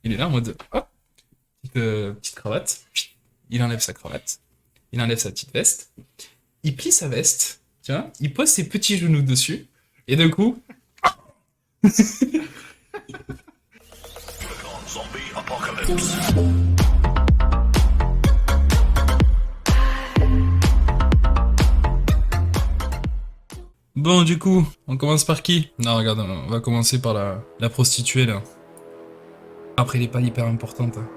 Il est là en mode, hop, petite cravate. Il enlève sa cravate. Il enlève sa petite veste. Il plie sa veste. Tu vois, il pose ses petits genoux dessus. Et d'un coup, Zombie apocalypse. bon, du coup, on commence par qui? Non, regarde, on va commencer par la prostituée, là. Après, elle est pas hyper importante, hein.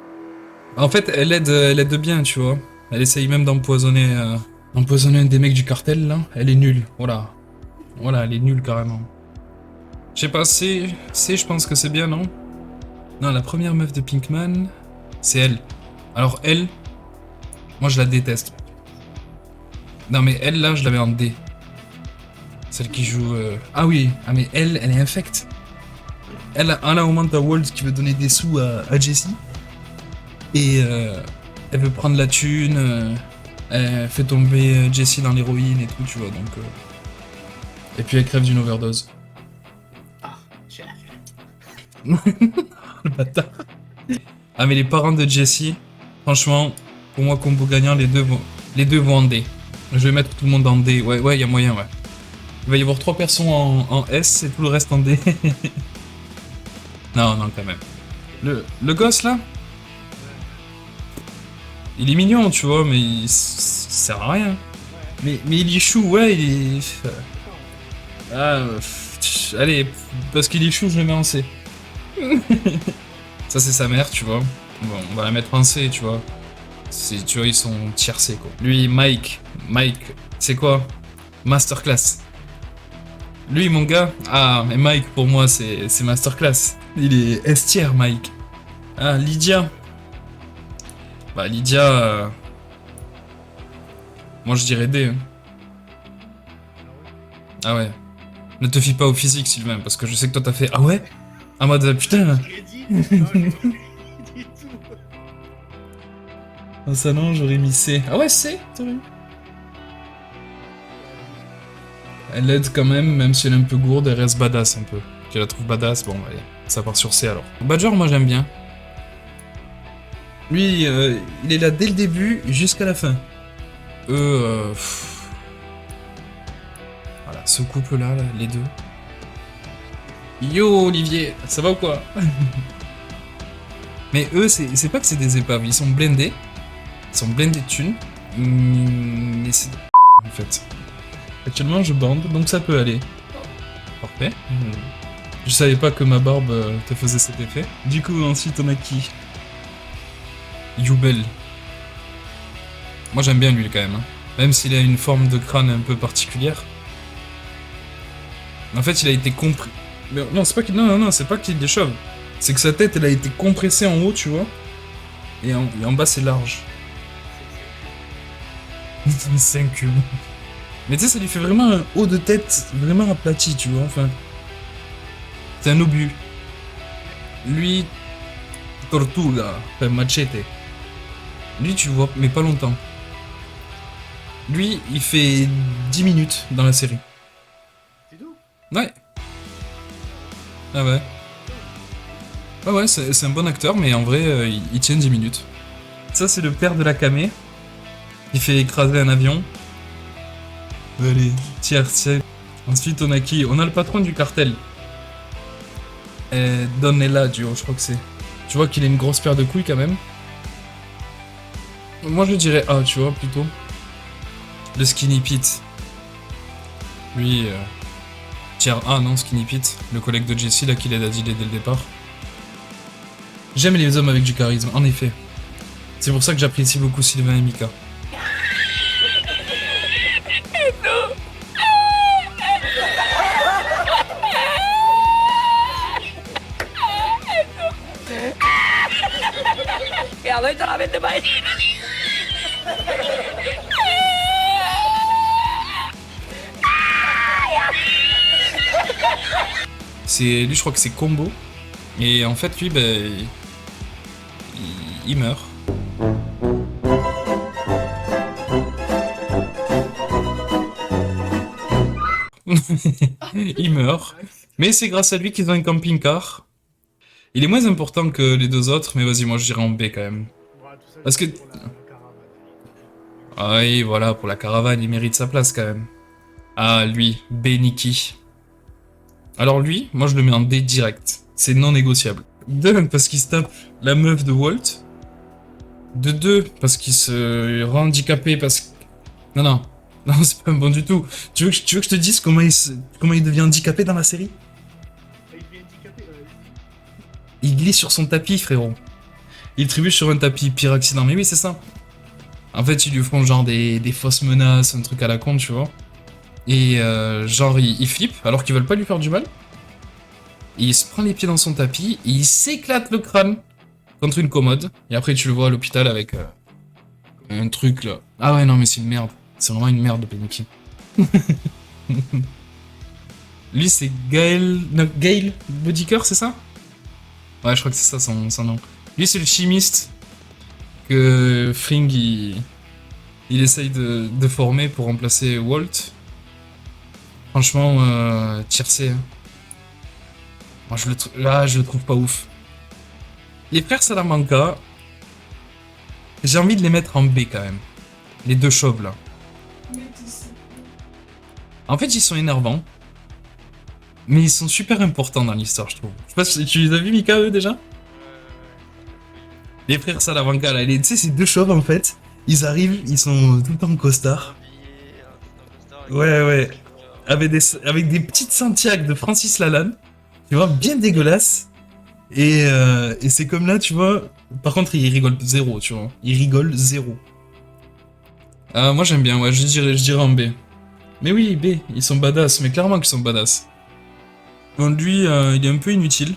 En fait, elle aide bien, tu vois. Elle essaye même empoisonner un des mecs du cartel, là. Elle est nulle, voilà. Voilà, elle est nulle, carrément. Je sais pas, je pense que c'est bien, non? Non, la première meuf de Pinkman, c'est elle. Alors, elle, moi, je la déteste. Non, mais elle, là, je la mets en D. Celle qui joue... Ah oui, ah mais elle est infecte. Elle a un moment à Walt qui veut donner des sous à Jessie. Et elle veut prendre la thune. Elle fait tomber Jessie dans l'héroïne et tout, tu vois, donc... Et puis elle crève d'une overdose. Ah, chef. Le bâtard. Ah mais les parents de Jessie, franchement, pour moi, combo gagnant, les deux vont en D. Je vais mettre tout le monde en D. Ouais, il y a moyen, ouais. Il va y avoir 3 personnes en S et tout le reste en D. Non, quand même. Le gosse là, il est mignon, tu vois, mais il sert à rien. Mais il est chou, ouais, il est. Allez, parce qu'il est chou, je le mets en C. Ça, c'est sa mère, tu vois. Bon, on va la mettre en C, tu vois. Tu vois, ils sont tiercés, quoi. Lui, Mike, c'est quoi? Masterclass. Lui, mon gars, ah, mais Mike, pour moi, c'est masterclass. Il est S tier, Mike. Ah, Lydia. Bah, Lydia... Moi, je dirais D. Hein. Ah ouais. Ne te fie pas au physique, Sylvain, parce que je sais que toi, t'as fait... Ah ouais? En mode, putain. Ah, ça non, j'aurais mis C. Ah ouais, C, t'aurais mis. Elle aide quand même si elle est un peu gourde, elle reste badass un peu. Tu la trouves badass, bon, allez, ça part sur C alors. Badger, moi j'aime bien. Lui, il est là dès le début jusqu'à la fin. Voilà, ce couple-là, là, les deux. Yo, Olivier, ça va ou quoi? Mais eux, c'est pas que c'est des épaves, ils sont blindés. Ils sont blindés de thunes. Mais c'est... En fait. Actuellement, je bande, donc ça peut aller. Parfait. Je savais pas que ma barbe te faisait cet effet. Du coup, ensuite, on a qui? Yubel. Moi, j'aime bien lui, quand même. Hein. Même s'il a une forme de crâne un peu particulière. En fait, il a été compris... Non, c'est pas qu'il... Non, c'est pas qu'il est chauve. C'est que sa tête, elle a été compressée en haut, tu vois. Et en bas, c'est large. C'est un cube. Mais tu sais, ça lui fait vraiment un haut de tête vraiment aplati, tu vois, enfin... C'est un obus. Lui... Tortuga, enfin machete. Lui, tu le vois, mais pas longtemps. Lui, il fait 10 minutes dans la série. C'est tout? Ouais. Ah ouais. Ouais, c'est un bon acteur, mais en vrai, il tient 10 minutes. Ça, c'est le père de la Kamé. Il fait écraser un avion. Allez, tiens. Ensuite, on a qui? On a le patron du cartel. Donella, Dio, je crois que c'est. Tu vois qu'il a une grosse paire de couilles quand même. Moi, je dirais A, tu vois, plutôt. Le Skinny Pete. Lui, tiers A, non, Skinny Pete. Le collègue de Jessie, là, qui l'aide à dealer dès le départ. J'aime les hommes avec du charisme, en effet. C'est pour ça que j'apprécie beaucoup Sylvain et Mika. Lui, je crois que c'est Combo. Et en fait, lui, il meurt. Il meurt. Mais c'est grâce à lui qu'ils ont un camping-car. Il est moins important que les deux autres, mais vas-y, moi je dirais en B quand même. Voilà, tout ça, Parce que... pour la caravane. Ah oui, voilà, pour la caravane, il mérite sa place quand même. Ah, lui, B Nikki. Alors lui, moi je le mets en D direct. C'est non négociable. De parce qu'il se tape la meuf de Walt. De deux, parce qu'il se rend handicapé, parce que... Non, non. Non, c'est pas bon du tout. Tu veux que je te dise comment il devient handicapé dans la série? Ah, il devient handicapé, Il glisse sur son tapis, frérot. Il trébuche sur un tapis, pire accident. Mais oui, c'est ça. En fait, ils lui font genre des fausses menaces, un truc à la con, tu vois. Et genre, il flippe, alors qu'ils veulent pas lui faire du mal. Et il se prend les pieds dans son tapis, et il s'éclate le crâne contre une commode. Et après, tu le vois à l'hôpital avec un truc, là. Ah ouais, non, mais c'est une merde. C'est vraiment une merde, Beniki. Lui, c'est Gail... Non, Gail Bodiker, c'est ça? Ouais, je crois que c'est ça son nom. Lui, c'est le chimiste que Fring, il essaye de former pour remplacer Walt. Franchement, tiercé. Hein. Moi, là, je le trouve pas ouf. Les frères Salamanca, j'ai envie de les mettre en B quand même. Les deux chauves, là. En fait, ils sont énervants. Mais ils sont super importants dans l'histoire, je trouve. Je sais pas si tu les as vus, Mika, eux, déjà? Les frères Salamanca, là, tu sais, ces deux chauves, en fait, ils arrivent, ils sont tout le temps en costard. Ouais, ouais. Avec des petites Santiago de Francis Lalanne, tu vois, bien dégueulasse. Et c'est comme là, tu vois. Par contre, il rigole zéro, tu vois. Il rigole zéro. Moi, j'aime bien, ouais, je dirais en B. Mais oui, B, ils sont badass, mais clairement qu'ils sont badass. Bon, lui, il est un peu inutile.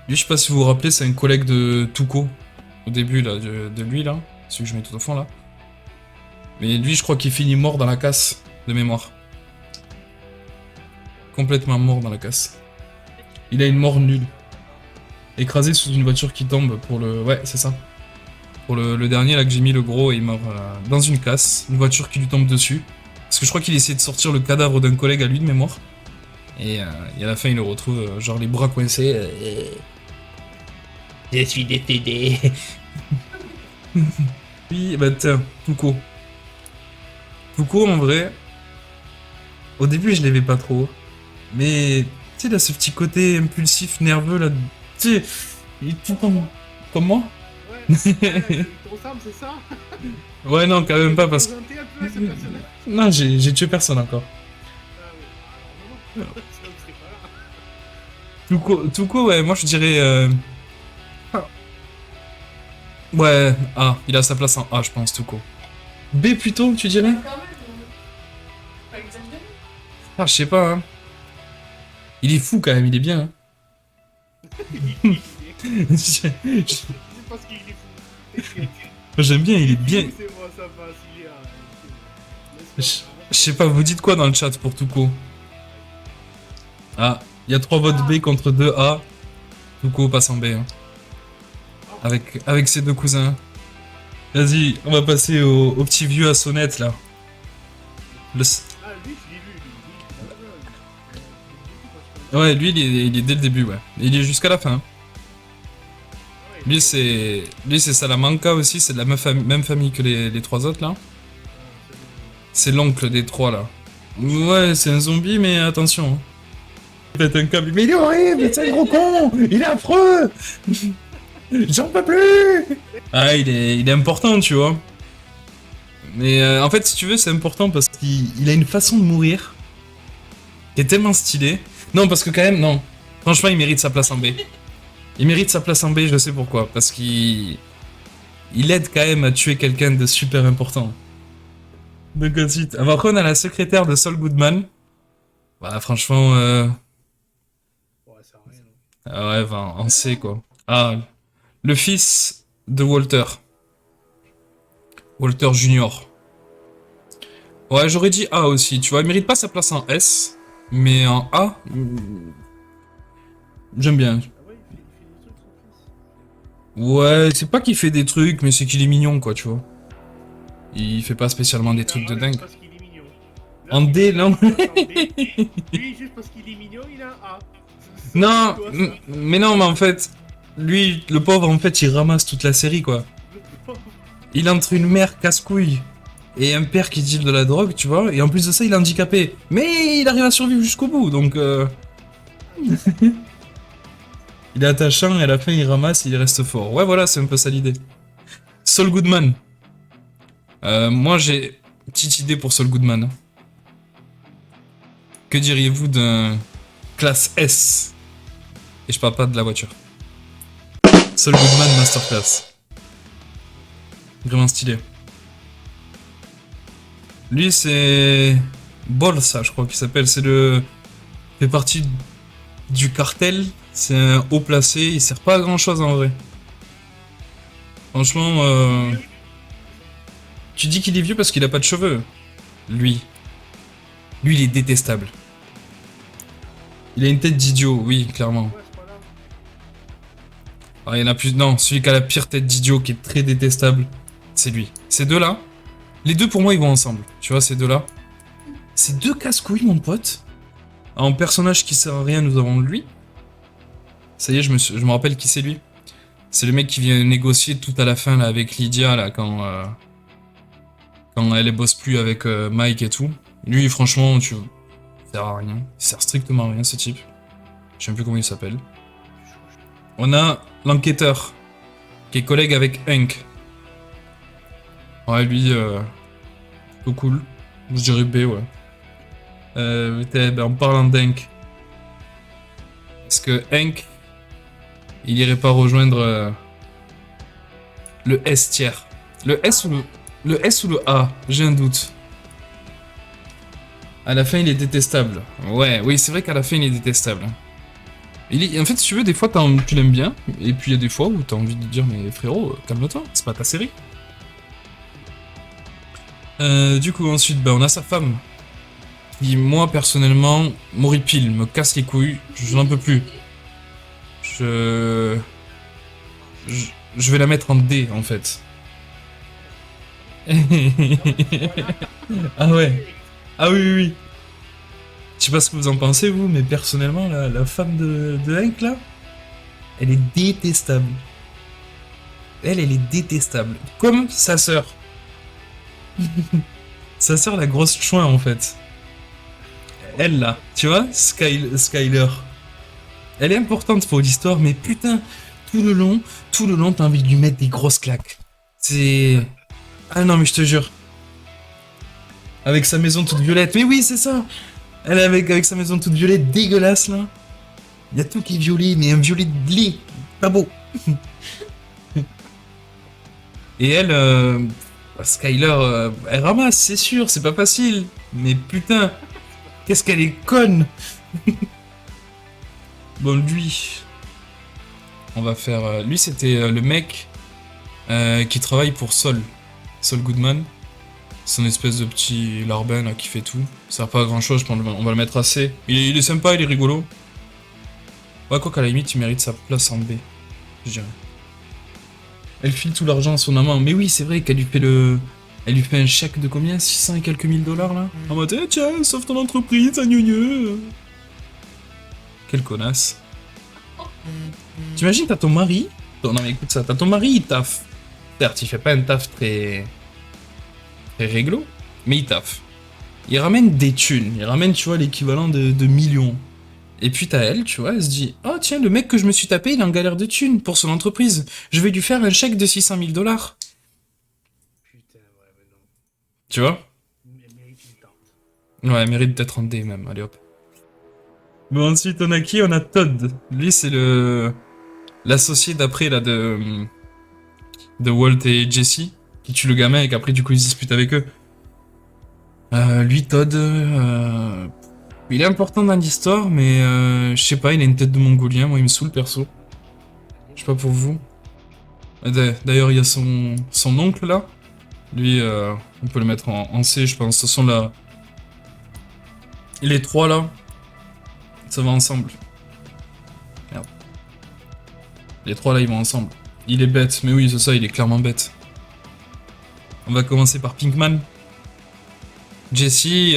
Lui, je sais pas si vous vous rappelez, c'est un collègue de Tuco. Au début, là, de lui, là. Celui que je mets tout au fond, là. Mais lui, je crois qu'il finit mort dans la casse, de mémoire. Complètement mort dans la casse. Il a une mort nulle. Écrasé sous une voiture qui tombe pour le... Ouais, c'est ça. Pour le dernier, là, que j'ai mis le gros, il meurt dans une casse. Une voiture qui lui tombe dessus. Parce que je crois qu'il essaie de sortir le cadavre d'un collègue à lui de mémoire. Et à la fin, il le retrouve, genre les bras coincés. Je suis décédé. Oui, bah tiens, Tuco. Tuco, en vrai, au début, je l'aimais pas trop. Mais, tu sais, il a ce petit côté impulsif, nerveux, là. Tu sais, il est tout le temps comme moi. Ouais, il te ressemble, c'est ça? Ouais, non, quand même pas, parce que... Présenter un peu ce personnage. Non, j'ai tué personne encore. Ah oui, alors non, sinon tu serais pas là. Tuco, ouais, moi je dirais... Ouais, A. Il a sa place en A, je pense, Tuco. B plutôt, tu dirais? Ah, je sais pas, hein. Il est fou quand même, il est bien. Hein. C'est parce qu'il est fou. J'aime bien, il est bien. C'est moi, ça passe, il est là. Je sais pas, vous dites quoi dans le chat pour Tuco? Ah, il y a 3 votes B contre 2 A. Tuco passe en B. Hein. Avec ses deux cousins. Vas-y, on va passer au petit vieux à sonnette là. Le... Ah, lui, je l'ai vu, lui. Ouais, lui il est dès le début, ouais. Il est jusqu'à la fin. Lui c'est Salamanca aussi, c'est de la même famille que les 3 autres là. C'est l'oncle des 3 là. Ouais, c'est un zombie, mais attention. Pète un câble. Mais il est horrible, c'est un gros con. Il est affreux. J'en peux plus. Ah, il est important, tu vois. Mais en fait, si tu veux, c'est important parce qu'il a une façon de mourir qui est tellement stylée. Non, parce que quand même, non. Franchement, il mérite sa place en B. Il mérite sa place en B, je sais pourquoi. Parce qu'il aide quand même à tuer quelqu'un de super important. Donc ensuite, après on a la secrétaire de Saul Goodman. Bah franchement, Ouais, ça a rien. ah ouais, enfin, on sait quoi. Ah, le fils de Walter. Walter Junior. Ouais, j'aurais dit A aussi, tu vois, il mérite pas sa place en S, mais en A, j'aime bien. Ah ouais, il fait des trucs, son fils. Ouais, c'est pas qu'il fait des trucs, mais c'est qu'il est mignon, quoi, tu vois. Il fait pas spécialement des trucs de dingue. Parce qu'il est mignon. En D, non. Lui, juste parce qu'il est mignon, il a un A. Non, Quoi, ça mais non, mais en fait, lui, le pauvre, en fait, il ramasse toute la série, quoi. Il est entre une mère casse-couille et un père qui deal de la drogue, tu vois, et en plus de ça, il est handicapé. Mais il arrive à survivre jusqu'au bout, donc... il est attachant et à la fin, il ramasse et il reste fort. Ouais, voilà, c'est un peu ça l'idée. Saul Goodman. Moi, j'ai une petite idée pour Saul Goodman. Que diriez-vous d'un classe S? Et je parle pas de la voiture. Saul Goodman Masterclass. Vraiment stylé. Lui, c'est Bolsa, je crois qu'il s'appelle. C'est le... Il fait partie du cartel. C'est un haut placé. Il sert pas à grand chose en vrai. Franchement, tu dis qu'il est vieux parce qu'il a pas de cheveux. Lui. Lui, il est détestable. Il a une tête d'idiot, oui, clairement. Ouais, c'est pas là. Ah, il y en a plus. Non, celui qui a la pire tête d'idiot, qui est très détestable, c'est lui. Ces deux-là, les deux pour moi, ils vont ensemble. Tu vois, ces deux-là. Ces deux casse-couilles, mon pote. En personnage qui sert à rien, nous avons lui. Ça y est, je me rappelle qui c'est lui. C'est le mec qui vient négocier tout à la fin là, avec Lydia, là, quand elle bosse plus avec Mike et tout. Lui, franchement, il sert à rien. Il sert strictement à rien, ce type. Je sais même plus comment il s'appelle. On a l'enquêteur, qui est collègue avec Hank. Ouais, lui, plutôt cool. Je dirais B, ouais. En parlant d'Hank, est-ce que Hank, il irait pas rejoindre le S tiers? Le S ou le S ou le A? J'ai un doute. À la fin, il est détestable. Ouais, oui, c'est vrai qu'à la fin, il est détestable. En fait, si tu veux, des fois, tu l'aimes bien, et puis il y a des fois où t'as envie de dire, mais frérot, calme-toi, c'est pas ta série. Du coup, ensuite, on a sa femme, qui, moi, personnellement, m'horripile, me casse les couilles, je n'en peux plus. Je vais la mettre en D, en fait. Ah ouais. Ah oui, oui, oui. Je sais pas ce que vous en pensez, vous, mais personnellement, la femme de Hank, là, elle est détestable. Elle est détestable. Comme sa sœur. Sa sœur, la grosse chouin, en fait. Elle, là, tu vois, Skyler. Elle est importante pour l'histoire, mais putain, tout le long, t'as envie de lui mettre des grosses claques. C'est... Ah non, mais je te jure. Avec sa maison toute violette. Mais oui, c'est ça. Elle est avec sa maison toute violette, dégueulasse, là. Il y a tout qui est violet, mais un violet de lait. Pas beau. Et elle, Skyler, elle ramasse, c'est sûr, c'est pas facile. Mais putain, qu'est-ce qu'elle est conne. Bon, lui, on va faire... lui, c'était le mec qui travaille pour Saul Goodman. C'est une espèce de petit larbin là qui fait tout. Ça sert pas à grand chose, je pense on va le mettre assez. Il est sympa, il est rigolo. Ouais, quoi qu'à la limite, il mérite sa place en B, je dirais. Elle file tout l'argent à son amant. Mais oui, c'est vrai qu'elle lui fait Elle lui fait un chèque de combien? 600 et quelques mille dollars là? En mode, eh, tiens, sauve ton entreprise, à gneu. Quelle connasse. T'imagines, t'as ton mari. Non mais écoute ça, t'as ton mari, il taffe. Certes, il fait pas un taf très réglo, mais il taffe. Il ramène des thunes, il ramène, tu vois, l'équivalent de millions. Et puis t'as elle, tu vois, elle se dit, oh tiens, le mec que je me suis tapé, il est en galère de thunes pour son entreprise. Je vais lui faire un chèque de 600 000 dollars. Putain, ouais, mais non. Tu vois? Elle mérite une tente. Ouais, elle mérite d'être en D même, allez hop. Bon, ensuite on a qui? On a Todd. Lui, c'est l'associé d'après, là, de Walt et Jesse, qui tue le gamin et qu'après, du coup, ils se disputent avec eux. Lui, Todd, il est important dans l'histoire, mais je sais pas, il a une tête de mongolien, moi il me saoule perso. Je sais pas pour vous. D'ailleurs, il y a son oncle là. Lui, on peut le mettre en C, je pense. Ce sont là. Les trois là, ça va ensemble. Merde. Les trois là, ils vont ensemble. Il est bête, mais oui, c'est ça, il est clairement bête. On va commencer par Pinkman. Jesse,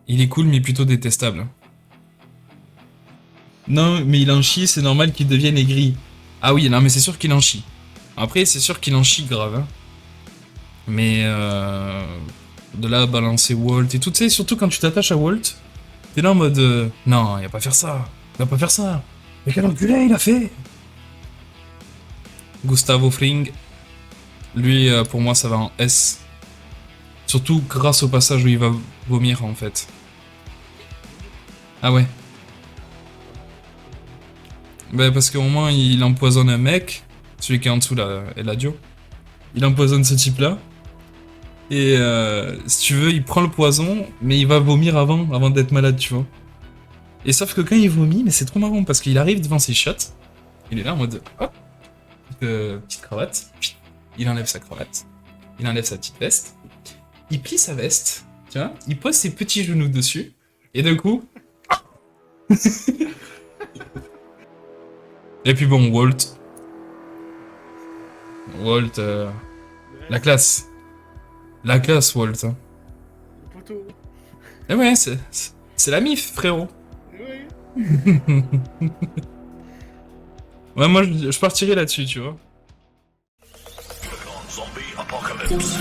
Il est cool, mais plutôt détestable. Non, mais il en chie, c'est normal qu'il devienne aigri. Ah oui, non, mais c'est sûr qu'il en chie. Après, c'est sûr qu'il en chie grave. Hein. Mais de là à balancer Walt et tout, tu sais, surtout quand tu t'attaches à Walt, t'es là en mode non, il va pas faire ça. Il va pas faire ça. Mais quel enculé il a fait. Gustavo Fring, lui, pour moi, ça va en S. Surtout grâce au passage où il va vomir, en fait. Ah ouais. Bah parce qu'au moins, il empoisonne un mec, celui qui est en dessous, là, Eladio. Il empoisonne ce type-là. Et si tu veux, il prend le poison, mais il va vomir avant d'être malade, tu vois. Et sauf que quand il vomit, mais c'est trop marrant, parce qu'il arrive devant ses shots, il est là en mode, hop, petite cravate, il enlève sa cravate, il enlève sa petite veste, il plie sa veste, tu vois, il pose ses petits genoux dessus, et d'un coup... Et puis bon, Walt, la classe. La classe, Walt. Hein. Le poteau. Eh ouais, c'est la mif, frérot. Oui. Ouais, moi, je partirais là-dessus, tu vois. Zombie apocalypse.